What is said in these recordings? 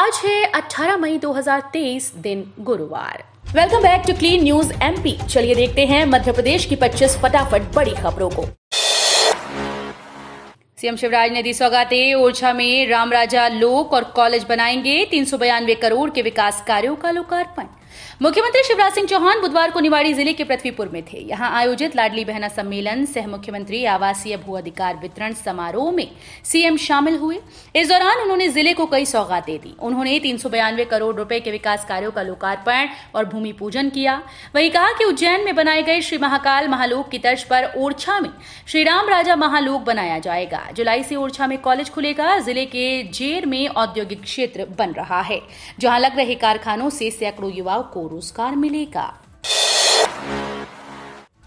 आज है 18 मई 2023 दिन गुरुवार। Welcome back to Clean News MP. चलिए देखते हैं मध्य प्रदेश की 25 फटाफट बड़ी खबरों को। सीएम शिवराज ने दी सौगातें। ओरछा में रामराजा लोक और कॉलेज बनाएंगे। 392 करोड़ के विकास कार्यों का लोकार्पण। मुख्यमंत्री शिवराज सिंह चौहान बुधवार को निवाड़ी जिले के पृथ्वीपुर में थे। यहां आयोजित लाडली बहना सम्मेलन सह मुख्यमंत्री आवासीय भू अधिकार वितरण समारोह में सीएम शामिल हुए। इस दौरान उन्होंने जिले को कई सौगातें दी। उन्होंने 392 करोड़ रुपए के विकास कार्यों का लोकार्पण और भूमि पूजन किया। वहीं कहा कि उज्जैन में बनाए गए श्री महाकाल महालोक की तर्ज पर ओरछा में श्री राम राजा महालोक बनाया जाएगा। जुलाई से ओरछा में कॉलेज खुलेगा। जिले के जेर में औद्योगिक क्षेत्र बन रहा है, जहां लग रहे कारखानों से सैकड़ों युवाओं को रोजगार मिलेगा।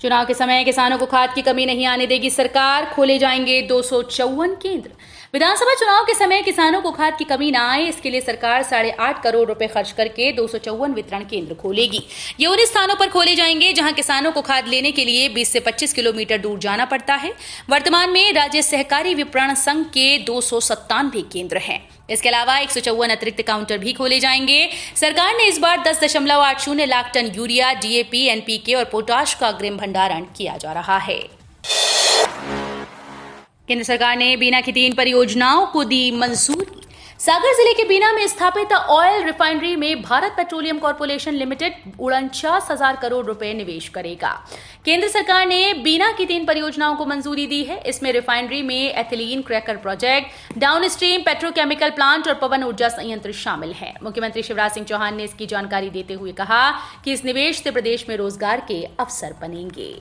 चुनाव के समय किसानों को खाद की कमी नहीं आने देगी सरकार। खोले जाएंगे 254 केंद्र। विधानसभा चुनाव के समय किसानों को खाद की कमी न आए, इसके लिए सरकार 8.5 करोड़ रुपए खर्च करके 254 वितरण केंद्र खोलेगी। ये उन स्थानों पर खोले जाएंगे जहां किसानों को खाद लेने के लिए 20 से 25 किलोमीटर दूर जाना पड़ता है। वर्तमान में राज्य सहकारी विपणन संघ के 297 केंद्र हैं। इसके अलावा 154 अतिरिक्त काउंटर भी खोले जाएंगे। सरकार ने इस बार 10.80 lakh ton urea, DAP, NPK और पोटाश का अग्रिम भंडारण किया जा रहा है। केंद्र सरकार ने बीना की 3 परियोजनाओं को दी मंजूरी। सागर जिले के बीना में स्थापित ऑयल रिफाइनरी में Bharat petroleum corporation limited 49,000 crore रुपए निवेश करेगा। केंद्र सरकार ने बीना की 3 परियोजनाओं को मंजूरी दी है। इसमें रिफाइनरी में ethylene cracker project, downstream petrochemical plant और पवन ऊर्जा संयंत्र शामिल है। मुख्यमंत्री शिवराज सिंह चौहान ने इसकी जानकारी देते हुए कहा कि इस निवेश से प्रदेश में रोजगार के अवसर बनेंगे।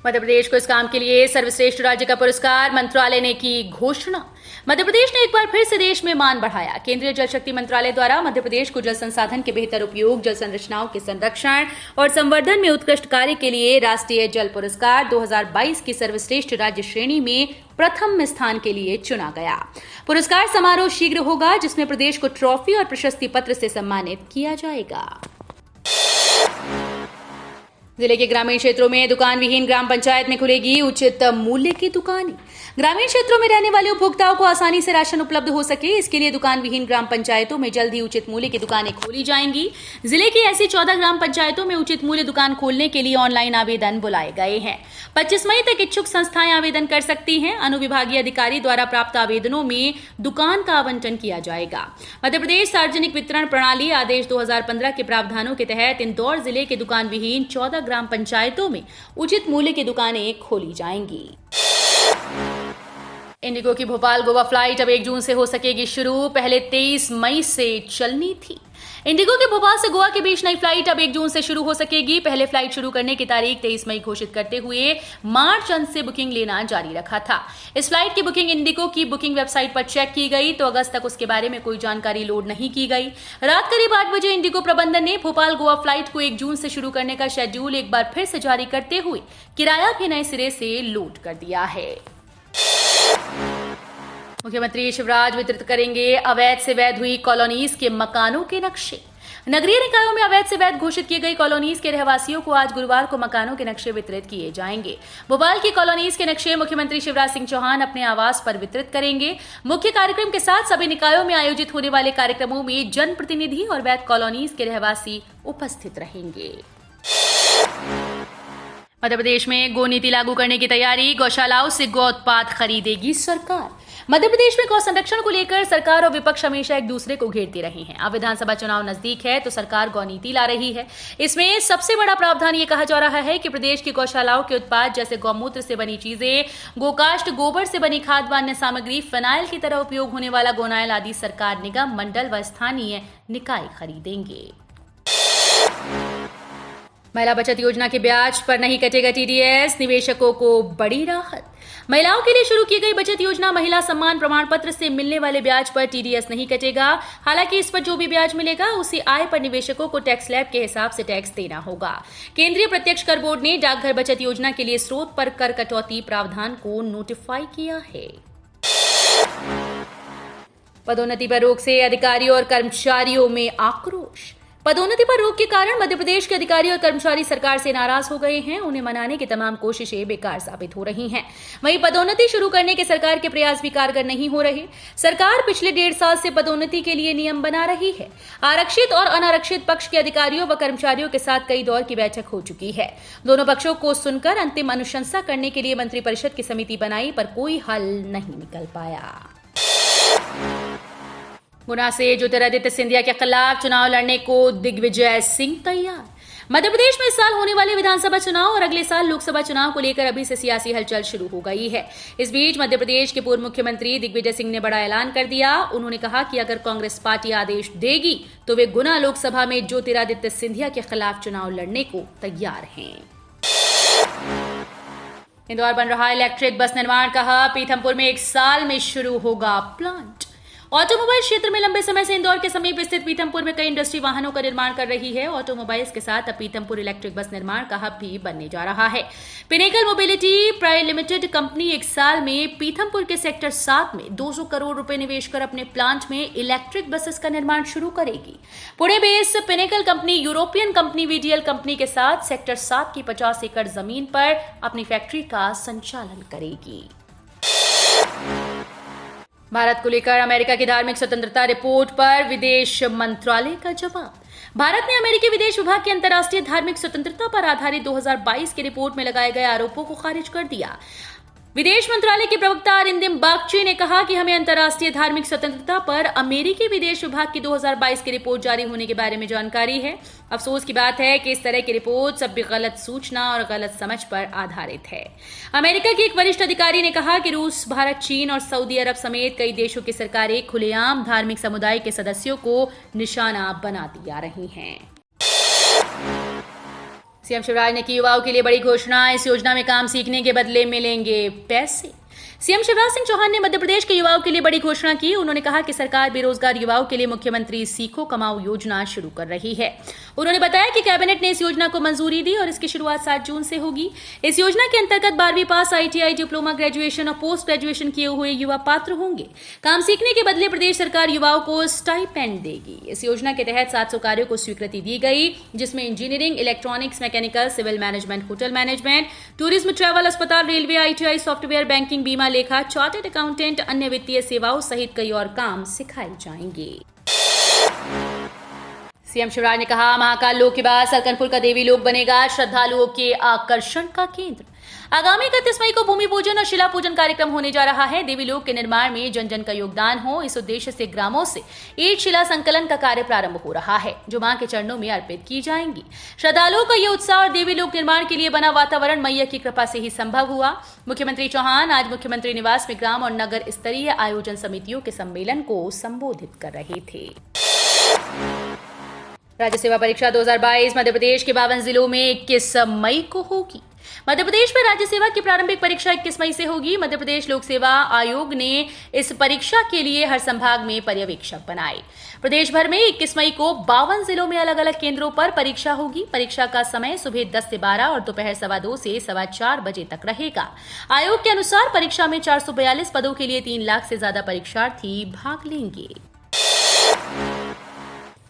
मध्य प्रदेश को इस काम के लिए सर्वश्रेष्ठ राज्य का पुरस्कार, मंत्रालय ने की घोषणा। मध्य प्रदेश ने एक बार फिर से देश में मान बढ़ाया। केंद्रीय जल शक्ति मंत्रालय द्वारा मध्य प्रदेश को जल संसाधन के बेहतर उपयोग, जल संरचनाओं के संरक्षण और संवर्धन में उत्कृष्ट कार्य के लिए राष्ट्रीय जल पुरस्कार 2022 की सर्वश्रेष्ठ राज्य श्रेणी में प्रथम स्थान के लिए चुना गया। पुरस्कार समारोह शीघ्र होगा, जिसमें प्रदेश को ट्रॉफी और प्रशस्ति पत्र से सम्मानित किया जाएगा। जिले के ग्रामीण क्षेत्रों में दुकान विहीन ग्राम पंचायत में खुलेगी उचित मूल्य की दुकानें। ग्रामीण क्षेत्रों में रहने वाले उपभोक्ताओं को आसानी से राशन उपलब्ध हो सके, इसके लिए दुकान विहीन ग्राम पंचायतों में जल्द ही उचित मूल्य की दुकानें खोली जाएंगी। जिले की ऐसी 14 ग्राम पंचायतों में उचित मूल्य दुकान खोलने के लिए ऑनलाइन आवेदन बुलाए गए हैं। 25 मई तक इच्छुक संस्थाएं आवेदन कर सकती हैं। अनुविभागीय अधिकारी द्वारा प्राप्त आवेदनों में दुकान का आवंटन किया जाएगा। मध्य प्रदेश सार्वजनिक वितरण प्रणाली आदेश 2015 के प्रावधानों के तहत इंदौर जिले के दुकान विहीन 14 ग्राम पंचायतों में उचित मूल्य की दुकानें खोली जाएंगी। इंडिगो की भोपाल गोवा फ्लाइट अब 1 जून से हो सकेगी शुरू। पहले 23 मई से चलनी थी। इंडिगो के भोपाल से गोवा के बीच नई फ्लाइट अब 1 जून से शुरू हो सकेगी। पहले फ्लाइट शुरू करने की तारीख 23 मई घोषित करते हुए मार्च अंत से बुकिंग लेना जारी रखा था। इस फ्लाइट की बुकिंग इंडिगो की बुकिंग वेबसाइट पर चेक की गई तो अगस्त तक उसके बारे में कोई जानकारी लोड नहीं की गई। रात करीब 8 बजे इंडिगो प्रबंधन ने भोपाल गोवा फ्लाइट को 1 जून से शुरू करने का शेड्यूल एक बार फिर से जारी करते हुए किराया भी नए सिरे से लोड कर दिया है। मुख्यमंत्री शिवराज वितरित करेंगे अवैध से वैध हुई कॉलोनीज के मकानों के नक्शे। नगरीय निकायों में अवैध से वैध घोषित की गई कॉलोनीज के रहवासियों को आज गुरुवार को मकानों के नक्शे वितरित किए जाएंगे। भोपाल की कॉलोनीज के नक्शे मुख्यमंत्री शिवराज सिंह चौहान अपने आवास पर वितरित करेंगे। मुख्य कार्यक्रम के साथ सभी निकायों में आयोजित होने वाले कार्यक्रमों में जनप्रतिनिधि और वैध कॉलोनीज के रहवासी उपस्थित रहेंगे। मध्य प्रदेश में गो नीति लागू करने की तैयारी। गौशालाओं से गौ उत्पाद खरीदेगी सरकार। मध्य प्रदेश में गौ संरक्षण को लेकर सरकार और विपक्ष हमेशा एक दूसरे को घेरते रहे हैं। अब विधानसभा चुनाव नजदीक है तो सरकार गौ नीति ला रही है। इसमें सबसे बड़ा प्रावधान ये कहा जा रहा है कि प्रदेश की गौशालाओं के उत्पाद जैसे गौमूत्र से बनी चीजें, गोकाष्ठ, गोबर से बनी खाद व अन्य सामग्री, फिनाइल की तरह उपयोग होने वाला गोनाइल आदि सरकार, निगम, मंडल व स्थानीय निकाय खरीदेंगे। महिला बचत योजना के ब्याज पर नहीं कटेगा टीडीएस, निवेशकों को बड़ी राहत। महिलाओं के लिए शुरू की गई बचत योजना महिला सम्मान प्रमाण पत्र से मिलने वाले ब्याज पर टीडीएस नहीं कटेगा। हालांकि इस पर जो भी ब्याज मिलेगा उसी आय पर निवेशकों को टैक्स स्लैब के हिसाब से टैक्स देना होगा। केंद्रीय प्रत्यक्ष कर बोर्ड ने डाकघर बचत योजना के लिए स्रोत पर कर कटौती प्रावधान को नोटिफाई किया है। पदोन्नति पर रोक से अधिकारियों और कर्मचारियों में आक्रोश। पदोन्नति पर रोक के कारण मध्य प्रदेश के अधिकारी और कर्मचारी सरकार से नाराज हो गए हैं। उन्हें मनाने की तमाम कोशिशें बेकार साबित हो रही हैं। वहीं पदोन्नति शुरू करने के सरकार के प्रयास भी कारगर नहीं हो रहे। सरकार पिछले 1.5 साल से पदोन्नति के लिए नियम बना रही है। आरक्षित और अनारक्षित पक्ष के अधिकारियों व कर्मचारियों के साथ कई दौर की बैठक हो चुकी है। दोनों पक्षों को सुनकर अंतिम अनुशंसा करने के लिए मंत्रिपरिषद की समिति बनाई, पर कोई हल नहीं निकल पाया। गुना से ज्योतिरादित्य सिंधिया के खिलाफ चुनाव लड़ने को दिग्विजय सिंह तैयार। मध्य प्रदेश में इस साल होने वाले विधानसभा चुनाव और अगले साल लोकसभा चुनाव को लेकर अभी से सियासी हलचल शुरू हो गई है। इस बीच मध्य प्रदेश के पूर्व मुख्यमंत्री दिग्विजय सिंह ने बड़ा ऐलान कर दिया। उन्होंने कहा कि अगर कांग्रेस पार्टी आदेश देगी तो वे गुना लोकसभा में ज्योतिरादित्य सिंधिया के खिलाफ चुनाव लड़ने को तैयार हैं। इंदौर बन रहा इलेक्ट्रिक बस निर्माण का हब। पीथमपुर में 1 साल में शुरू होगा प्लांट। ऑटोमोबाइल क्षेत्र में लंबे समय से इंदौर के समीप स्थित पीथमपुर में कई इंडस्ट्री वाहनों का निर्माण कर रही है। ऑटोमोबाइल्स के साथ अब पीथमपुर इलेक्ट्रिक बस निर्माण का हब भी बनने जा रहा है। Pinnacle mobility private limited company 1 साल में पीथमपुर के सेक्टर 7 में 200 करोड़ रुपए निवेश कर अपने प्लांट में इलेक्ट्रिक बसेस का निर्माण शुरू करेगी। Pune based pinnacle company European company VDL company के साथ सेक्टर 7 की 50 एकड़ जमीन पर अपनी फैक्ट्री का संचालन करेगी। भारत को लेकर अमेरिका की धार्मिक स्वतंत्रता रिपोर्ट पर विदेश मंत्रालय का जवाब। भारत ने अमेरिकी विदेश विभाग की अंतर्राष्ट्रीय धार्मिक स्वतंत्रता पर आधारित 2022 की रिपोर्ट में लगाए गए आरोपों को खारिज कर दिया। विदेश मंत्रालय के प्रवक्ता अरिंदम बागची ने कहा कि हमें अंतर्राष्ट्रीय धार्मिक स्वतंत्रता पर अमेरिकी विदेश विभाग की 2022 की रिपोर्ट जारी होने के बारे में जानकारी है। अफसोस की बात है कि इस तरह की रिपोर्ट सब भी गलत सूचना और गलत समझ पर आधारित है। अमेरिका के एक वरिष्ठ अधिकारी ने कहा कि रूस, भारत, चीन और सऊदी अरब समेत कई देशों की सरकारें खुलेआम धार्मिक समुदाय के सदस्यों को निशाना बनाती आ रही हैं। सीएम शिवराज ने की युवाओं के लिए बड़ी घोषणा। इस योजना में काम सीखने के बदले मिलेंगे पैसे। सीएम शिवराज सिंह चौहान ने मध्य प्रदेश के युवाओं के लिए बड़ी घोषणा की। उन्होंने कहा कि सरकार बेरोजगार युवाओं के लिए मुख्यमंत्री सीखो कमाओ योजना शुरू कर रही है। उन्होंने बताया कि कैबिनेट ने इस योजना को मंजूरी दी और इसकी शुरुआत 7 जून से होगी। इस योजना के अंतर्गत 12वीं पास, आईटीआई, डिप्लोमा, ग्रेजुएशन और पोस्ट ग्रेजुएशन किए हुए युवा पात्र होंगे। काम सीखने के बदले प्रदेश सरकार युवाओं को स्टाइपेंड देगी। इस योजना के तहत 700 कार्यों को स्वीकृति दी गई, जिसमें engineering, electronics, mechanical, civil management, hotel management, tourism, travel, अस्पताल, रेलवे, आईटीआई, सॉफ्टवेयर, बैंकिंग, बीमा, लेखा, चार्टर्ड अकाउंटेंट, अन्य वित्तीय सेवाओं सहित कई और काम सिखाए जाएंगे। सीएम शिवराज ने कहा, महाकाल लोक के बाद सलकनपुर का देवी लोक बनेगा श्रद्धालुओं के आकर्षण का केंद्र। आगामी 31 मई को भूमि पूजन और शिला पूजन कार्यक्रम होने जा रहा है। देवी लोक के निर्माण में जन जन का योगदान हो, इस उद्देश्य से ग्रामों से ईट शिला संकलन का कार्य प्रारंभ हो रहा है, जो मां के चरणों में अर्पित की जाएंगी। श्रद्धालुओं का ये उत्साह और देवी लोक निर्माण के लिए बना वातावरण मैया की कृपा से ही संभव हुआ। मुख्यमंत्री चौहान आज मुख्यमंत्री निवास में ग्राम और नगर स्तरीय आयोजन समितियों के सम्मेलन को संबोधित कर रहे थे। राज्य सेवा परीक्षा 2022 मध्य प्रदेश के 52 जिलों में 21 मई को होगी। मध्य प्रदेश में राज्य सेवा की प्रारंभिक परीक्षा 21 मई से होगी। मध्य प्रदेश लोक सेवा आयोग ने इस परीक्षा के लिए हर संभाग में पर्यवेक्षक बनाए। प्रदेश भर में 21 मई को 52 जिलों में अलग अलग केंद्रों पर परीक्षा होगी। परीक्षा का समय सुबह 10 से 12 और दोपहर 2:15 से 4:15 बजे तक रहेगा। आयोग के अनुसार परीक्षा में 442 पदों के लिए 3 लाख से ज्यादा परीक्षार्थी भाग लेंगे।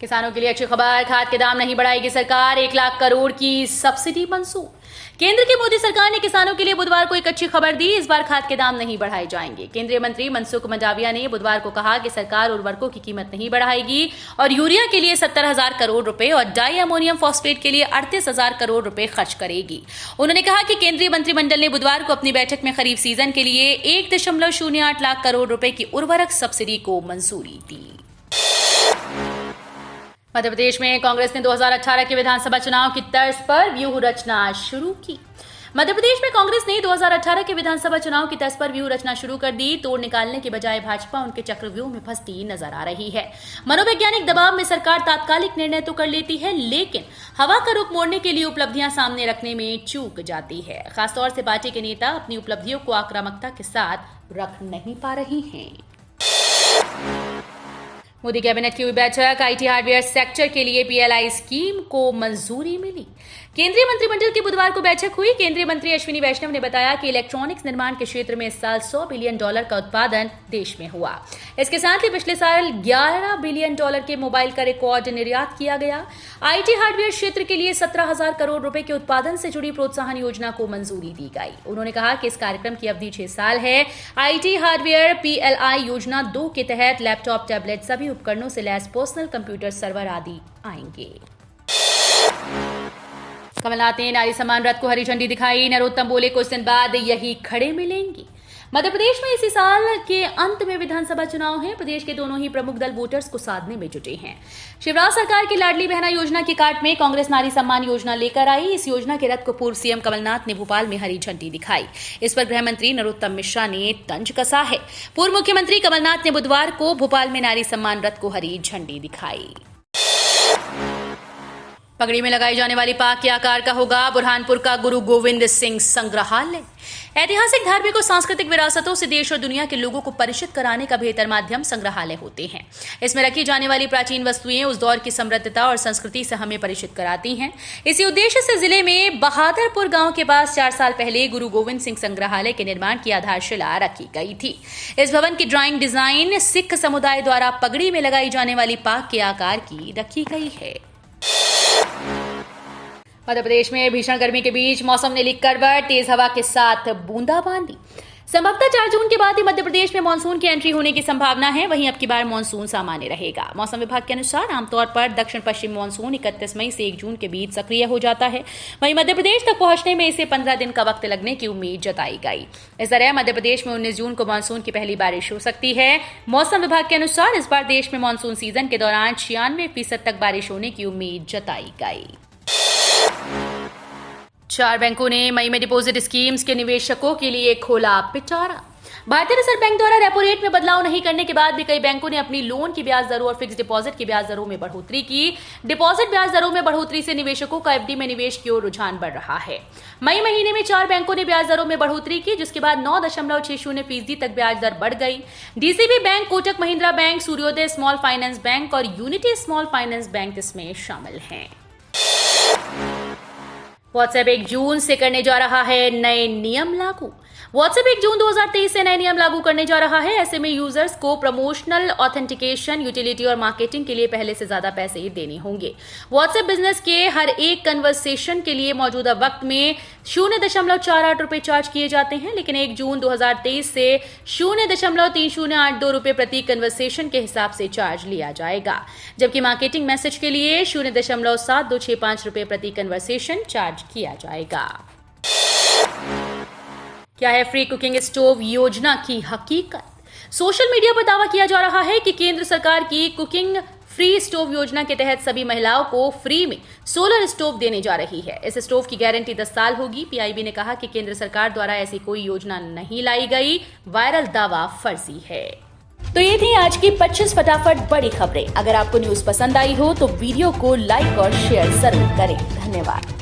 किसानों के लिए अच्छी खबर, खाद के दाम नहीं बढ़ाएगी सरकार, 1 लाख करोड़ की सब्सिडी मंजूर। केंद्र की मोदी सरकार ने किसानों के लिए बुधवार को एक अच्छी खबर दी। इस बार खाद के दाम नहीं बढ़ाए जाएंगे। केंद्रीय मंत्री मनसुख मंडाविया ने बुधवार को कहा कि सरकार उर्वरकों की कीमत नहीं बढ़ाएगी और यूरिया के लिए 70,000 करोड़ रुपए और डाई अमोनियम फॉस्फेट के लिए 38,000 करोड़ रुपए खर्च करेगी। उन्होंने कहा कि केंद्रीय मंत्रिमंडल ने बुधवार को अपनी बैठक में खरीफ सीजन के लिए 1.08 लाख करोड़ रुपए की उर्वरक सब्सिडी को मंजूरी दी। मध्य प्रदेश में कांग्रेस ने 2018 के विधानसभा चुनाव की तर्ज पर व्यूह रचना शुरू की। मध्य प्रदेश में कांग्रेस ने 2018 के विधानसभा चुनाव की तर्ज पर व्यूह रचना शुरू कर दी। तोड़ निकालने के बजाय भाजपा उनके चक्रव्यूह में फंसती नजर आ रही है। मनोवैज्ञानिक दबाव में सरकार तात्कालिक निर्णय तो कर लेती है, लेकिन हवा का रुख मोड़ने के लिए उपलब्धियां सामने रखने में चूक जाती है। खासतौर से पार्टी के नेता अपनी उपलब्धियों को आक्रामकता के साथ रख नहीं पा रहे हैं। मोदी कैबिनेट की हुई बैठक, आईटी हार्डवेयर सेक्टर के लिए पीएलआई स्कीम को मंजूरी मिली। केंद्रीय मंत्रिमंडल की बुधवार को बैठक हुई। केंद्रीय मंत्री अश्विनी वैष्णव ने बताया कि इलेक्ट्रॉनिक्स निर्माण के क्षेत्र में इस साल $100 बिलियन का उत्पादन देश में हुआ। इसके साथ ही पिछले साल $11 बिलियन के मोबाइल का रिकॉर्ड निर्यात किया गया। आईटी हार्डवेयर क्षेत्र के लिए 17,000 करोड़ रुपए के उत्पादन से जुड़ी प्रोत्साहन योजना को मंजूरी दी गई। उन्होंने कहा कि इस कार्यक्रम की अवधि 6 साल है। आईटी हार्डवेयर PLI योजना 2 के तहत लैपटॉप, टैबलेट, सभी उपकरणों से लैस पर्सनल कंप्यूटर, सर्वर आदि आएंगे। कमलनाथ ने नारी सम्मान रथ को हरी झंडी दिखाई। नरोत्तम बोले, कुछ दिन बाद यही खड़े मिलेंगे। मध्य प्रदेश में इसी साल के अंत में विधानसभा चुनाव हैं। प्रदेश के दोनों ही प्रमुख दल वोटर्स को साधने में जुटे हैं। शिवराज सरकार की लाडली बहना योजना की काट में कांग्रेस नारी सम्मान योजना लेकर आई। इस योजना के रथ को पूर्व सीएम कमलनाथ ने भोपाल में हरी झंडी दिखाई। इस पर गृह मंत्री नरोत्तम मिश्रा ने तंज कसा है। पूर्व मुख्यमंत्री कमलनाथ ने बुधवार को भोपाल में नारी सम्मान रथ को हरी झंडी दिखाई। पगड़ी में लगाई जाने वाली पाक के आकार का होगा बुरहानपुर का गुरु गोविंद सिंह संग्रहालय। ऐतिहासिक, धार्मिक और सांस्कृतिक विरासतों से देश और दुनिया के लोगों को परिचित कराने का बेहतर माध्यम संग्रहालय होते हैं। इसमें रखी जाने वाली प्राचीन वस्तुएं उस दौर की समृद्धता और संस्कृति से हमें परिचित कराती हैं। इसी उद्देश्य से जिले में बहादुरपुर गांव के पास 4 साल पहले गुरु गोविंद सिंह संग्रहालय के निर्माण की आधारशिला रखी गई थी। इस भवन की ड्राइंग डिजाइन सिख समुदाय द्वारा पगड़ी में लगाई जाने वाली पाक के आकार की रखी गई है। मध्य प्रदेश में भीषण गर्मी के बीच मौसम ने ली करवट। तेज हवा के साथ बूंदाबांदी। संभवतः 4 जून के बाद ही मध्य प्रदेश में मानसून की एंट्री होने की संभावना है। वहीं अब की बार मानसून सामान्य रहेगा। मौसम विभाग के अनुसार आमतौर पर दक्षिण पश्चिम मानसून 31 मई से 1 जून के बीच सक्रिय हो जाता है। वहीं मध्य प्रदेश तक पहुंचने में इसे 15 दिन का वक्त लगने की उम्मीद जताई गई। इस तरह मध्य प्रदेश में 19 जून को मानसून की पहली बारिश हो सकती है। मौसम विभाग के अनुसार इस बार देश में मानसून सीजन के दौरान 96% तक बारिश होने की उम्मीद जताई गई। 4 बैंकों ने मई में डिपॉजिट स्कीम्स के निवेशकों के लिए खोला पिटारा। भारतीय रिजर्व बैंक द्वारा रेपो रेट में बदलाव नहीं करने के बाद भी कई बैंकों ने अपनी लोन की ब्याज दरों और फिक्स डिपॉजिट की ब्याज दरों में बढ़ोतरी की। डिपॉजिट ब्याज दरों में बढ़ोतरी से निवेशकों का एफडी में निवेश की ओर रुझान बढ़ रहा है। मई महीने में 4 बैंकों ने ब्याज दरों में बढ़ोतरी की, जिसके बाद 9.60% तक ब्याज दर बढ़ गई। DCB bank, Kotak Mahindra bank, सूर्योदय स्मॉल फाइनेंस बैंक और यूनिटी स्मॉल फाइनेंस बैंक इसमें शामिल हैं। व्हाट्सएप 1 जून से करने जा रहा है नए नियम लागू। व्हाट्सएप 1 जून 2023 से नए नियम लागू करने जा रहा है। ऐसे में यूजर्स को प्रमोशनल, ऑथेंटिकेशन, यूटिलिटी और मार्केटिंग के लिए पहले से ज्यादा पैसे देने होंगे। व्हाट्सएप बिजनेस के हर एक कन्वर्सेशन के लिए मौजूदा वक्त में 0.48 रुपए चार्ज किए जाते हैं, लेकिन 1 जून 2023 से 0.3082 रुपए प्रति कन्वर्सेशन के हिसाब से चार्ज लिया जाएगा। जबकि मार्केटिंग मैसेज के लिए 0.7265 रुपए प्रति कन्वर्सेशन चार्ज किया जाएगा। क्या है फ्री कुकिंग स्टोव योजना की हकीकत? सोशल मीडिया पर दावा किया जा रहा है कि केंद्र सरकार की कुकिंग फ्री स्टोव योजना के तहत सभी महिलाओं को फ्री में सोलर स्टोव देने जा रही है। इस स्टोव की गारंटी 10 साल होगी। पीआईबी ने कहा कि केंद्र सरकार द्वारा ऐसी कोई योजना नहीं लाई गई। वायरल दावा फर्जी है। तो ये थी आज की 25 फटाफट बड़ी खबरें। अगर आपको न्यूज पसंद आई हो तो वीडियो को लाइक और शेयर जरूर करें। धन्यवाद।